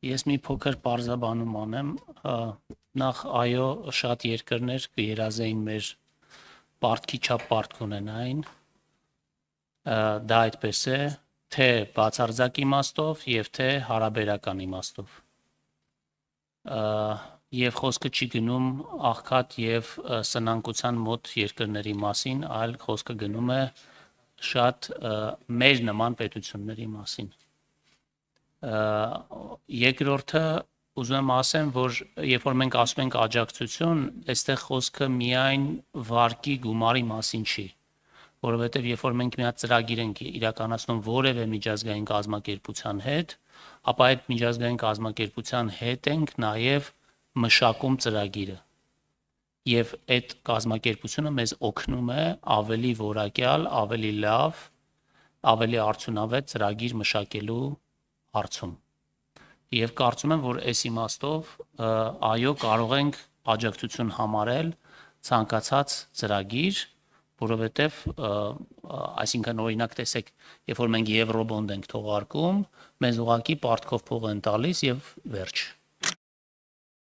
Ես մի փոքր պարզաբանում անեմ, նախ այո, շատ երկրներ կերազեին մեր պարտքի չափ պարտք ունենային, դա այդպես է, թե բացարձակ իմաստով եւ թե հարաբերական իմաստով։ Եվ խոսքը չի գնում աղքատ եւ սնանկության մոտ երկրների մասին, այլ խոսքը գնում է շատ մեր նման պետությունների մասին։ Երկրորդը ուզում եմ ասեմ, որ երբ որ մենք ասում ենք աջակցություն, այստեղ խոսքը միայն վարկի գումարի մասին չի, որովհետև երբ որ մենք մի հատ ծրագիր ենք իրականացնում որևէ միջազգային կազմակերպության հետ, ապա այդ միջազգային կազմակերպության հետ ենք նաև մշակում ծրագիրը։ Եվ այդ կազմակերպությունը մեզ օգնում է ավելի որակյալ, ավելի լավ, ավելի արդյունավետ ծրագիր մշակելու հարցում։ Եվ կարծում եմ, որ այս իմաստով այո, կարող ենք աջակցություն համարել ցանկացած ծրագիր, որովհետև այսինքն օրինակ տեսեք, երբ որ մենք եվրոբոնդ ենք թողարկում, մեզ ուղղակի պարտքով փող են տալիս եւ վերջ։